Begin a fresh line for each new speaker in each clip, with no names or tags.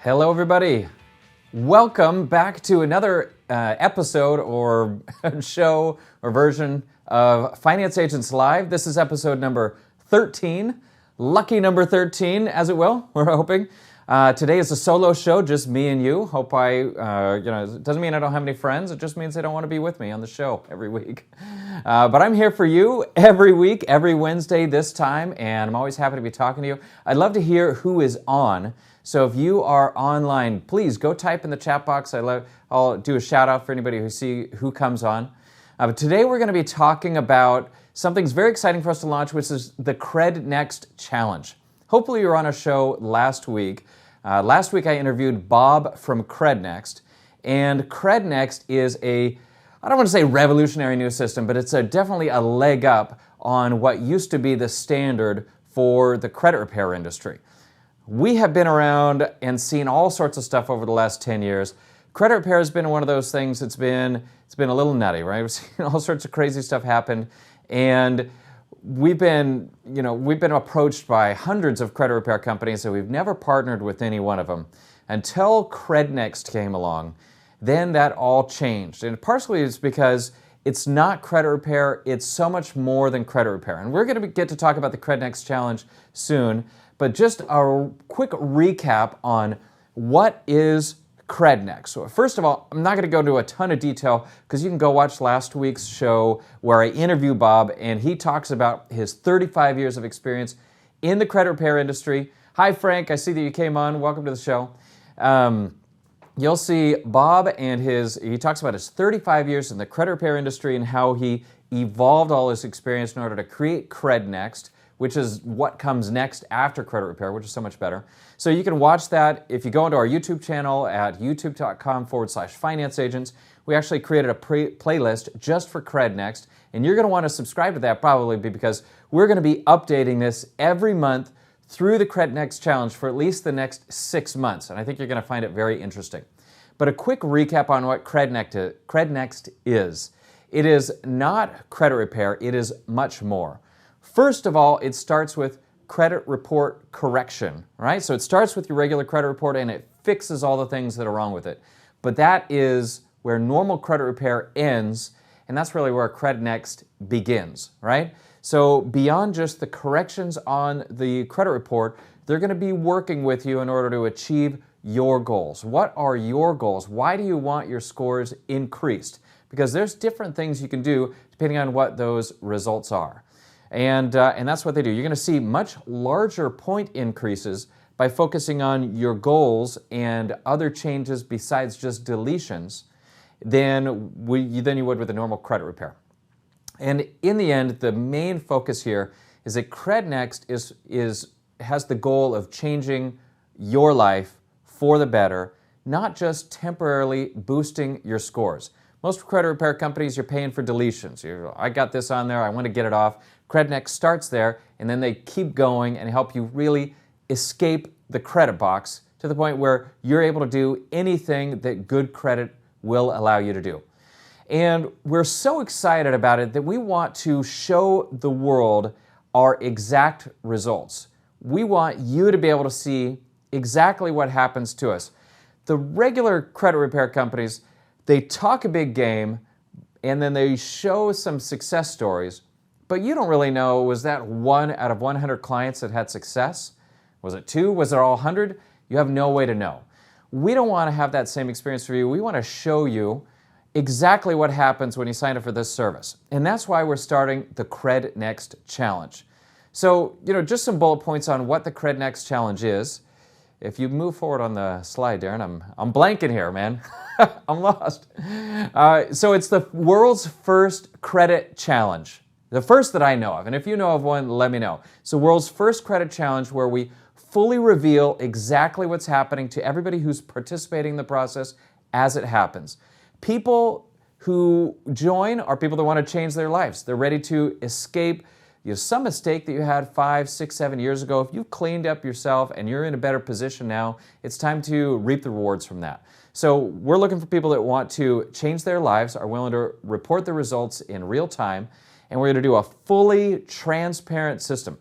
Hello, everybody. Welcome back to another episode or show or version of Finance Agents Live. This is episode number 13, lucky number 13, as it will, we're hoping. Today is a solo show, just me and you. Hope it doesn't mean I don't have any friends. It just means they don't want to be with me on the show every week. But I'm here for you every week, every Wednesday this time, and I'm always happy to be talking to you. I'd love to hear who is on. So if you are online, please go type in the chat box. I'll do a shout out for anybody who comes on. But today we're going to be talking about something very exciting for us to launch, which is the Cred Next Challenge. Hopefully you were on a show last week. Last week I interviewed Bob from Cred Next, and Cred Next is I don't want to say revolutionary new system, but it's definitely a leg up on what used to be the standard for the credit repair industry. We have been around and seen all sorts of stuff over the last 10 years. Credit repair has been one of those things it's been a little nutty, right? We've seen all sorts of crazy stuff happen, and we've been approached by hundreds of credit repair companies, and we've never partnered with any one of them until Cred Next came along. Then that all changed, and partially it's because it's not credit repair, it's so much more than credit repair. And we're going to get to talk about the Cred Next Challenge soon, but just a quick recap on what is Cred Next. So first of all, I'm not going to go into a ton of detail because you can go watch last week's show where I interview Bob, and he talks about his 35 years of experience in the credit repair industry. Hi, Frank. I see that you came on. Welcome to the show. You'll see Bob and he talks about his 35 years in the credit repair industry and how he evolved all his experience in order to create Cred Next, which is what comes next after credit repair, which is so much better. So you can watch that if you go into our YouTube channel at youtube.com/financeagents. We actually created a playlist just for Cred Next, and you're going to want to subscribe to that probably because we're going to be updating this every month through the Cred Next Challenge for at least the next 6 months, and I think you're going to find it very interesting. But a quick recap on what Cred Next is. It is not credit repair, it is much more. First of all, it starts with credit report correction, right? So it starts with your regular credit report and it fixes all the things that are wrong with it. But that is where normal credit repair ends, and that's really where Cred Next begins, right? So beyond just the corrections on the credit report, they're going to be working with you in order to achieve your goals. What are your goals? Why do you want your scores increased? Because there's different things you can do depending on what those results are. And that's what they do. You're going to see much larger point increases by focusing on your goals and other changes besides just deletions than you would with a normal credit repair. And in the end, the main focus here is that Cred Next has the goal of changing your life for the better, not just temporarily boosting your scores. Most credit repair companies, you're paying for deletions. I got this on there, I want to get it off. Cred Next starts there, and then they keep going and help you really escape the credit box to the point where you're able to do anything that good credit will allow you to do. And we're so excited about it that we want to show the world our exact results. We want you to be able to see exactly what happens to us. The regular credit repair companies, they talk a big game and then they show some success stories, but you don't really know, was that 1 out of 100 clients that had success? Was it 2? Was it all 100? You have no way to know. We don't want to have that same experience for you. We want to show you exactly what happens when you sign up for this service. And that's why we're starting the Cred Next Challenge. So, just some bullet points on what the Cred Next Challenge is. If you move forward on the slide, Darren, I'm blanking here, man. I'm lost. So it's the world's first credit challenge. The first that I know of. And if you know of one, let me know. It's the world's first credit challenge where we fully reveal exactly what's happening to everybody who's participating in the process as it happens. People who join are people that want to change their lives. They're ready to escape some mistake that you had 5, 6, 7 years ago. If you've cleaned up yourself and you're in a better position now, it's time to reap the rewards from that. So we're looking for people that want to change their lives, are willing to report the results in real time, and we're going to do a fully transparent system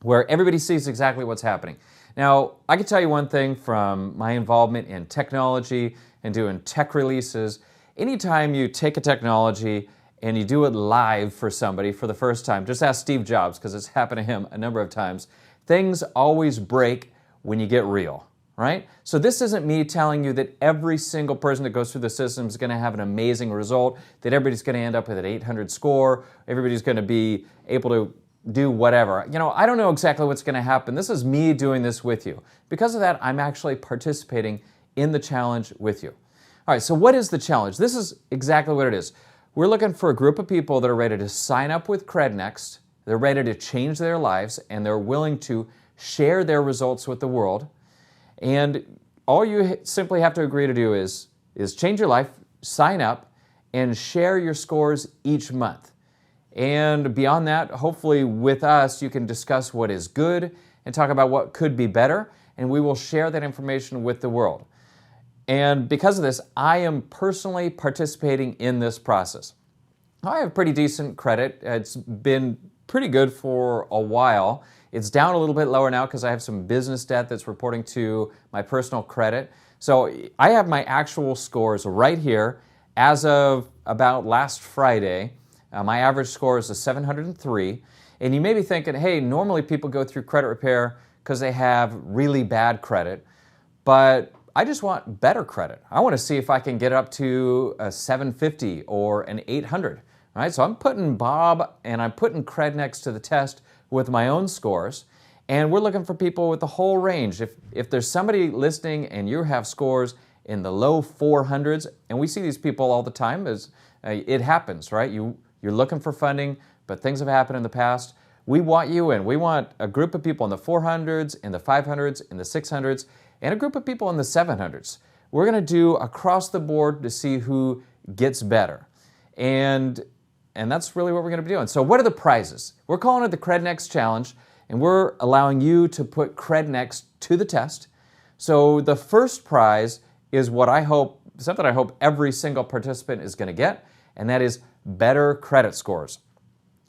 where everybody sees exactly what's happening. Now, I can tell you one thing from my involvement in technology and doing tech releases. Anytime you take a technology and you do it live for somebody for the first time, just ask Steve Jobs, because it's happened to him a number of times, things always break when you get real, right? So this isn't me telling you that every single person that goes through the system is going to have an amazing result, that everybody's going to end up with an 800 score, everybody's going to be able to do whatever. I don't know exactly what's going to happen. This is me doing this with you. Because of that, I'm actually participating in the challenge with you. All right, so what is the challenge? This is exactly what it is. We're looking for a group of people that are ready to sign up with Cred Next, they're ready to change their lives, and they're willing to share their results with the world. And all you simply have to agree to do is change your life, sign up, and share your scores each month. And beyond that, hopefully with us, you can discuss what is good and talk about what could be better, and we will share that information with the world. And because of this, I am personally participating in this process. I have pretty decent credit. It's been pretty good for a while. It's down a little bit lower now because I have some business debt that's reporting to my personal credit. So I have my actual scores right here as of about last Friday. My average score is a 703. And you may be thinking, hey, normally people go through credit repair because they have really bad credit. But I just want better credit. I want to see if I can get up to a 750 or an 800. Right? So I'm putting Bob and I'm putting Cred Next to the test with my own scores. And we're looking for people with the whole range. If there's somebody listening and you have scores in the low 400s, and we see these people all the time, it happens, right? You're looking for funding, but things have happened in the past. We want you in. We want a group of people in the 400s, in the 500s, in the 600s, and a group of people in the 700s. We're going to do across the board to see who gets better. And that's really what we're going to be doing. So what are the prizes? We're calling it the Cred Next Challenge, and we're allowing you to put Cred Next to the test. So the first prize is something I hope every single participant is going to get, and that is better credit scores.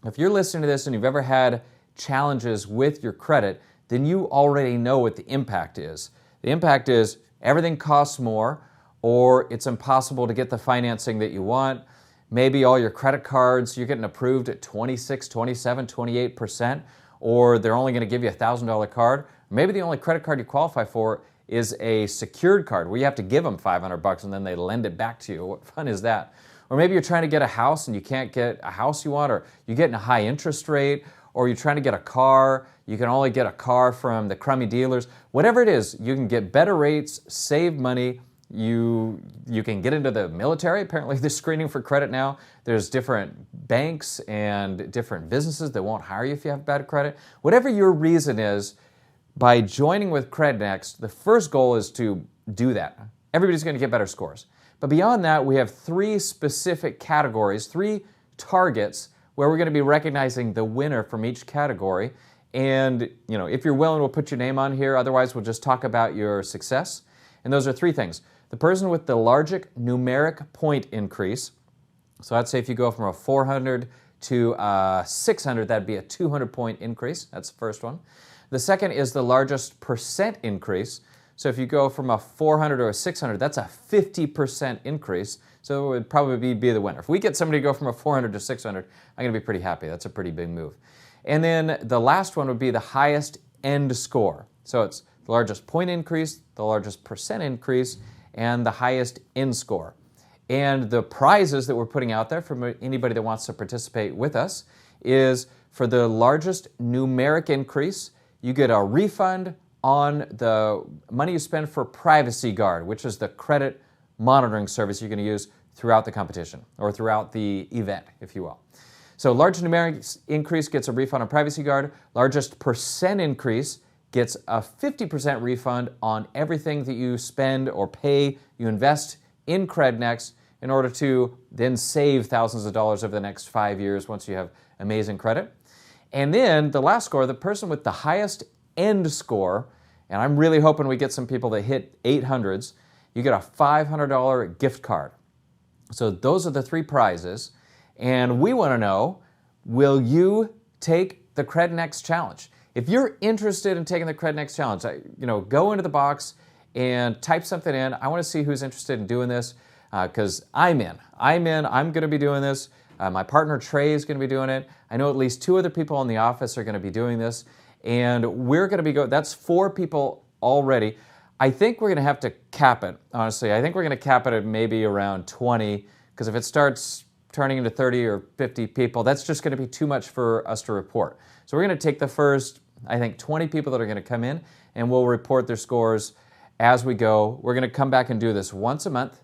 If you're listening to this and you've ever had challenges with your credit, then you already know what the impact is. The impact is everything costs more, or it's impossible to get the financing that you want. Maybe all your credit cards, you're getting approved at 26, 27, 28%, or they're only going to give you a $1,000 card. Maybe the only credit card you qualify for is a secured card where you have to give them $500 and then they lend it back to you. What fun is that? Or maybe you're trying to get a house and you can't get a house you want, or you're getting a high interest rate, or you're trying to get a car, you can only get a car from the crummy dealers. Whatever it is, you can get better rates, save money. You can get into the military. Apparently they're screening for credit now. There's different banks and different businesses that won't hire you if you have bad credit. Whatever your reason is, by joining with Cred Next, the first goal is to do that. Everybody's going to get better scores. But beyond that, we have 3 specific categories, 3 targets where we're going to be recognizing the winner from each category. And, if you're willing, we'll put your name on here. Otherwise, we'll just talk about your success. And those are 3 things. The person with the largest numeric point increase. So I'd say if you go from a 400 to a 600, that'd be a 200-point increase. That's the first one. The second is the largest percent increase. So if you go from a 400 to a 600, that's a 50% increase. So it would probably be the winner. If we get somebody to go from a 400 to 600, I'm going to be pretty happy. That's a pretty big move. And then the last one would be the highest end score. So it's the largest point increase, the largest percent increase, and the highest end score. And the prizes that we're putting out there for anybody that wants to participate with us is for the largest numeric increase, you get a refund on the money you spend for Privacy Guard, which is the credit monitoring service you're going to use throughout the competition, or throughout the event, if you will. So large numeric increase gets a refund on Privacy Guard. Largest percent increase gets a 50% refund on everything that you spend or pay, you invest in Cred Next in order to then save thousands of dollars over the next 5 years once you have amazing credit. And then the last score, the person with the highest end score, and I'm really hoping we get some people that hit 800s, you get a $500 gift card. So those are the 3 prizes. And we want to know, will you take the Cred Next Challenge? If you're interested in taking the Cred Next challenge, go into the box and type something in. I want to see who's interested in doing this because I'm in. I'm going to be doing this. My partner Trey is going to be doing it. I know at least 2 other people in the office are going to be doing this. And we're going to be that's 4 people already. I think we're going to have to cap it, honestly. I think we're going to cap it at maybe around 20 because if it starts turning into 30 or 50 people, that's just going to be too much for us to report. So we're going to take the first, I think, 20 people that are going to come in and we'll report their scores as we go. We're going to come back and do this once a month,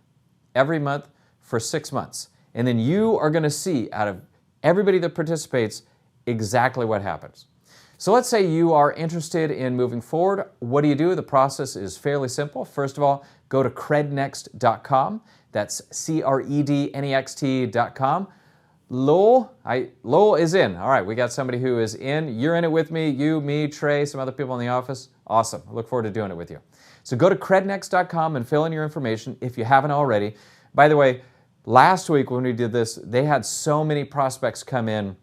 every month for 6 months. And then you are going to see out of everybody that participates exactly what happens. So let's say you are interested in moving forward. What do? The process is fairly simple. First of all, go to crednext.com. That's CredNext.com. Lowell is in. All right, we got somebody who is in. You're in it with me, you, me, Trey, some other people in the office. Awesome. I look forward to doing it with you. So go to crednext.com and fill in your information if you haven't already. By the way, last week when we did this, they had so many prospects come in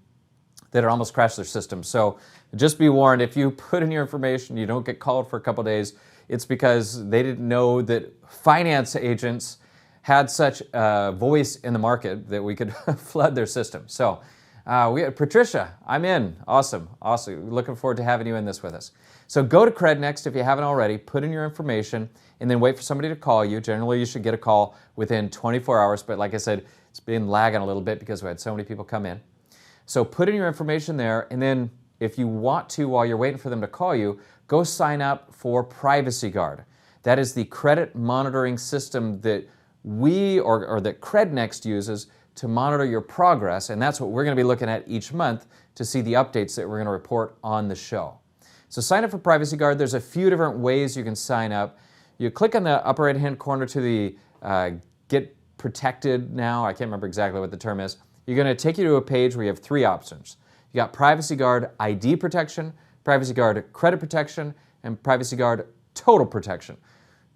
that it almost crashed their system. So just be warned, if you put in your information, you don't get called for a couple days, it's because they didn't know that finance agents had such a voice in the market that we could flood their system. So we had Patricia, I'm in. Awesome. Looking forward to having you in this with us. So go to Cred Next if you haven't already, put in your information, and then wait for somebody to call you. Generally, you should get a call within 24 hours, but like I said, it's been lagging a little bit because we had so many people come in. So put in your information there, and then if you want to, while you're waiting for them to call you, go sign up for Privacy Guard. That is the credit monitoring system that we, or that Cred Next uses to monitor your progress, and that's what we're going to be looking at each month to see the updates that we're going to report on the show. So sign up for Privacy Guard. There's a few different ways you can sign up. You click on the upper right-hand corner to the Get Protected Now. I can't remember exactly what the term is. You're going to take you to a page where you have 3 options. You got Privacy Guard ID Protection, Privacy Guard Credit Protection, and Privacy Guard Total Protection.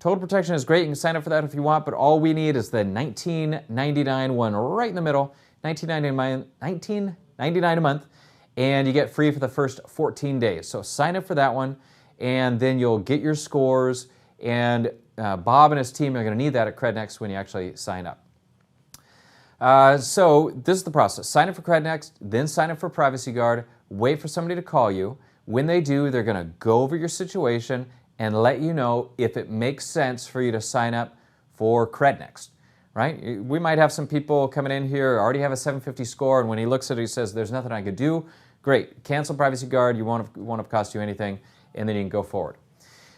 Total Protection is great. You can sign up for that if you want, but all we need is the $19.99 one right in the middle, $19.99 a month, and you get free for the first 14 days. So sign up for that one, and then you'll get your scores, and Bob and his team are going to need that at Cred Next when you actually sign up. So this is the process. Sign up for Cred Next, then sign up for Privacy Guard, wait for somebody to call you. When they do, they're going to go over your situation and let you know if it makes sense for you to sign up for Cred Next, right? We might have some people coming in here, already have a 750 score, and when he looks at it, he says, there's nothing I could do. Great, cancel Privacy Guard, you won't have cost you anything, and then you can go forward.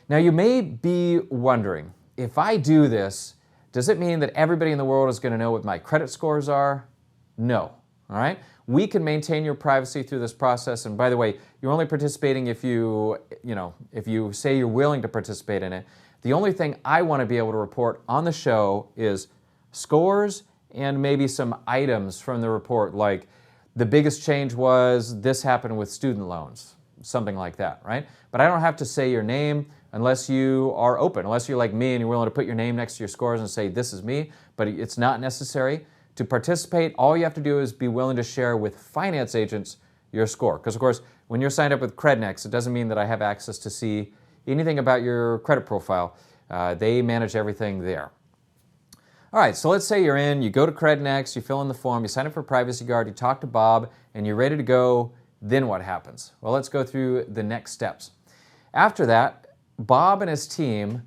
Now, you may be wondering, if I do this, does it mean that everybody in the world is going to know what my credit scores are? No, all right? We can maintain your privacy through this process, and by the way, you're only participating if you say you're willing to participate in it. The only thing I want to be able to report on the show is scores and maybe some items from the report, like the biggest change was this happened with student loans, something like that, right? But I don't have to say your name unless you are open, unless you're like me and you're willing to put your name next to your scores and say, this is me, but it's not necessary. To participate, all you have to do is be willing to share with finance agents your score. Because, of course, when you're signed up with Cred Next, it doesn't mean that I have access to see anything about your credit profile. They manage everything there. All right, so let's say you're in, you go to Cred Next, you fill in the form, you sign up for Privacy Guard, you talk to Bob, and you're ready to go. Then what happens? Well, let's go through the next steps. After that, Bob and his team,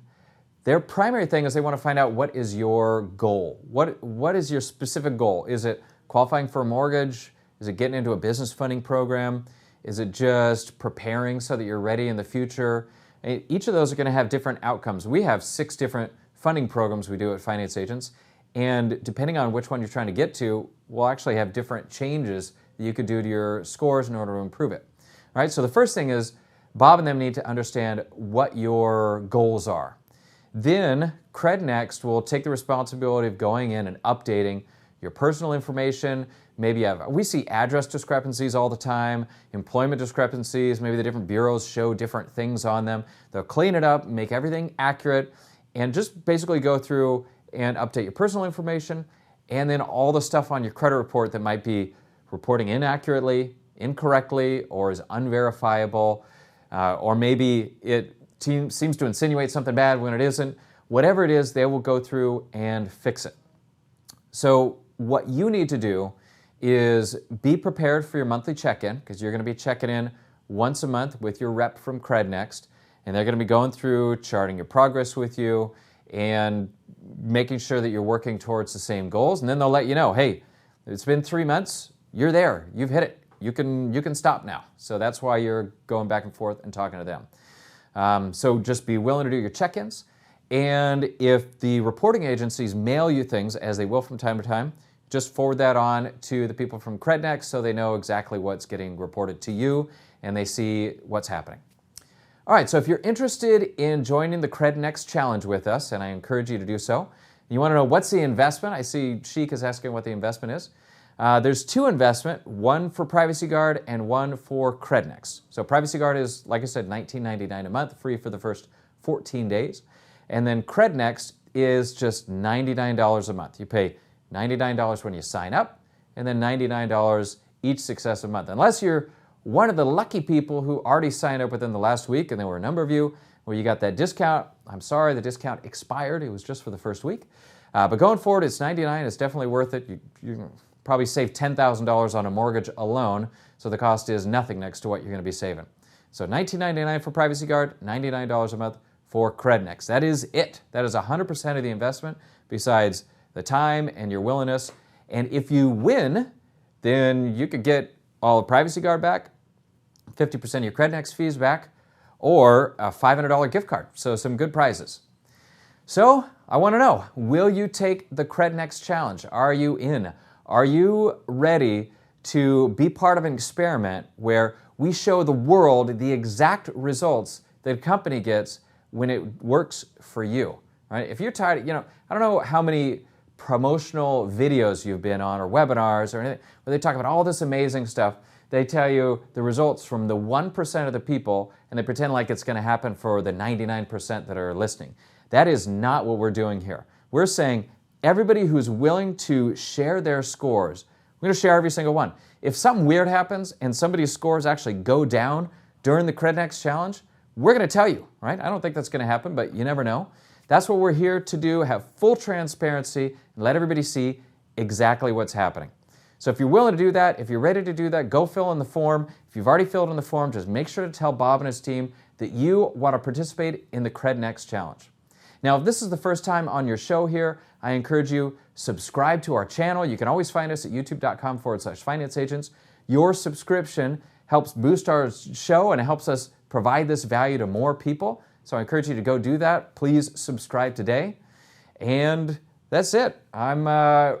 their primary thing is they want to find out what is your goal. What is your specific goal? Is it qualifying for a mortgage? Is it getting into a business funding program? Is it just preparing so that you're ready in the future? Each of those are going to have different outcomes. We have 6 different funding programs we do at Finance Agents, and depending on which one you're trying to get to, we'll actually have different changes that you could do to your scores in order to improve it. All right, so the first thing is Bob and them need to understand what your goals are. Then Cred Next will take the responsibility of going in and updating your personal information. Maybe we see address discrepancies all the time, employment discrepancies, maybe the different bureaus show different things on them. They'll clean it up, make everything accurate, and just basically go through and update your personal information, and then all the stuff on your credit report that might be reporting inaccurately, incorrectly, or is unverifiable. or maybe it seems to insinuate something bad when it isn't. Whatever it is, they will go through and fix it. So what you need to do is be prepared for your monthly check-in, because you're going to be checking in once a month with your rep from Cred Next, and they're going to be going through, charting your progress with you, and making sure that you're working towards the same goals. And then they'll let you know, hey, it's been 3 months, you're there, you've hit it, you can stop now. So that's why you're going back and forth and talking to them. So just be willing to do your check-ins. And if the reporting agencies mail you things, as they will from time to time, just forward that on to the people from Cred Next so they know exactly what's getting reported to you and they see what's happening. All right, so if you're interested in joining the Cred Next challenge with us, and I encourage you to do so, you want to know what's the investment. I see Sheik is asking what the investment is. There's 2 investments, one for Privacy Guard and one for Cred Next. So Privacy Guard is, like I said, $19.99 a month, free for the first 14 days. And then Cred Next is just $99 a month. You pay $99 when you sign up, and then $99 each successive month. Unless you're one of the lucky people who already signed up within the last week, and there were a number of you where you got that discount. I'm sorry, the discount expired. It was just for the first week. But going forward, it's $99. It's definitely worth it. You probably save $10,000 on a mortgage alone, so the cost is nothing next to what you're going to be saving. So $19.99 for Privacy Guard, $99 a month for Cred Next. That is it. That is 100% of the investment, besides the time and your willingness. And if you win, then you could get all of Privacy Guard back, 50% of your Cred Next fees back, or a $500 gift card. So some good prizes. So I want to know, will you take the Cred Next challenge? Are you in? Are you ready to be part of an experiment where we show the world the exact results that a company gets when it works for you, right? If you're tired, I don't know how many promotional videos you've been on or webinars or anything where they talk about all this amazing stuff. They tell you the results from the 1% of the people, and they pretend like it's going to happen for the 99% that are listening. That is not what we're doing here. We're saying everybody who's willing to share their scores, we're going to share every single one. If something weird happens and somebody's scores actually go down during the Cred Next challenge, we're going to tell you, right? I don't think that's going to happen, but you never know. That's what we're here to do, have full transparency and let everybody see exactly what's happening. So if you're willing to do that, if you're ready to do that, go fill in the form. If you've already filled in the form, just make sure to tell Bob and his team that you want to participate in the Cred Next challenge. Now, if this is the first time on your show here, I encourage you, subscribe to our channel. You can always find us at youtube.com/financeagents. Your subscription helps boost our show and it helps us provide this value to more people. So I encourage you to go do that. Please subscribe today. And that's it. I'm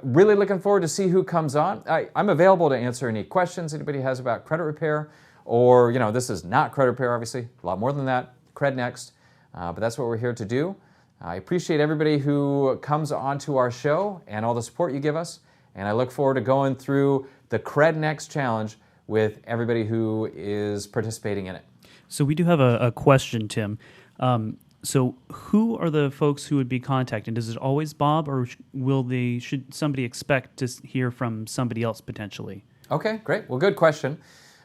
really looking forward to see who comes on. I'm available to answer any questions anybody has about credit repair, or, this is not credit repair, obviously, a lot more than that, Cred Next, but that's what we're here to do. I appreciate everybody who comes onto our show and all the support you give us, and I look forward to going through the Cred Next challenge with everybody who is participating in it.
So we do have a question, Tim. So who are the folks who would be contacting? Is it always Bob, or should somebody expect to hear from somebody else potentially?
Okay, great. Well, good question.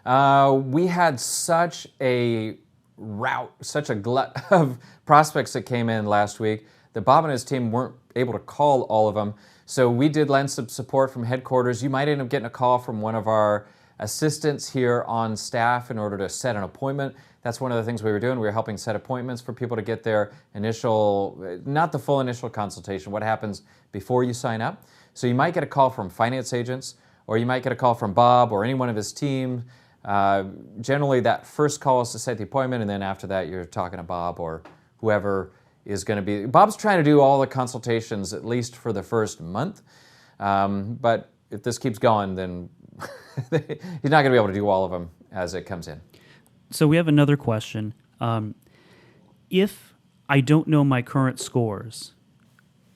We had such a glut of prospects that came in last week that Bob and his team weren't able to call all of them. So we did lend some support from headquarters. You might end up getting a call from one of our assistants here on staff in order to set an appointment. That's one of the things we were doing. We were helping set appointments for people to get their initial, not the full initial consultation, what happens before you sign up. So you might get a call from finance agents, or you might get a call from Bob or any one of his team. Generally, that first call is to set the appointment, and then after that, you're talking to Bob or whoever is going to be. Bob's trying to do all the consultations at least for the first month, but if this keeps going, then he's not going to be able to do all of them as it comes in.
So we have another question. If I don't know my current scores,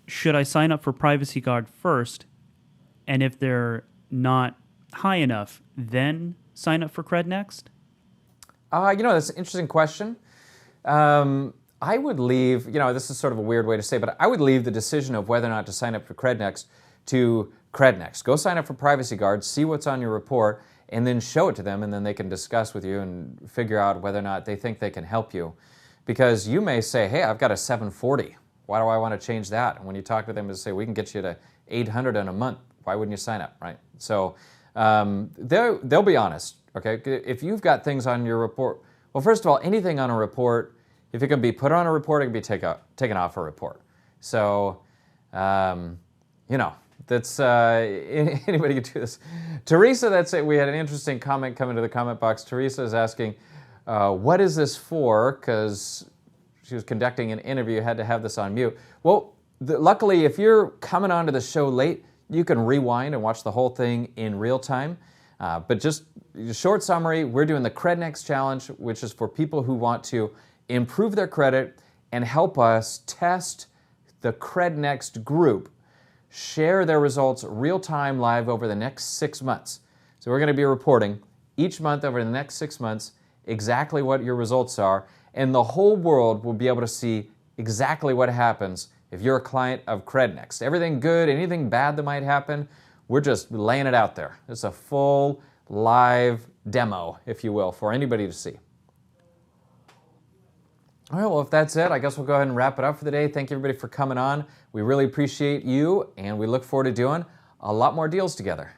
should I sign up for Privacy Guard first? And if they're not high enough, then sign up for Cred Next?
That's an interesting question. I would leave, this is sort of a weird way to say, but I would leave the decision of whether or not to sign up for Cred Next to Cred Next. Go sign up for Privacy Guard, see what's on your report, and then show it to them, and then they can discuss with you and figure out whether or not they think they can help you. Because you may say, hey, I've got a 740. Why do I want to change that? And when you talk to them and say, we can get you to 800 in a month, why wouldn't you sign up, right? So they'll be honest, okay? If you've got things on your report, well, first of all, anything on a report, if it can be put on a report, it can be taken off a report. So, that's anybody can do this. Teresa, that's it. We had an interesting comment come into the comment box. Teresa is asking, what is this for? Because she was conducting an interview, had to have this on mute. Well, luckily, if you're coming onto the show late, you can rewind and watch the whole thing in real time. But just a short summary, we're doing the Cred Next challenge, which is for people who want to improve their credit and help us test the Cred Next group, share their results real time live over the next 6 months. So we're going to be reporting each month over the next 6 months exactly what your results are, and the whole world will be able to see exactly what happens if you're a client of Cred Next. Everything good, anything bad that might happen, we're just laying it out there. It's a full live demo, if you will, for anybody to see. All right, well, if that's it, I guess we'll go ahead and wrap it up for the day. Thank you, everybody, for coming on. We really appreciate you, and we look forward to doing a lot more deals together.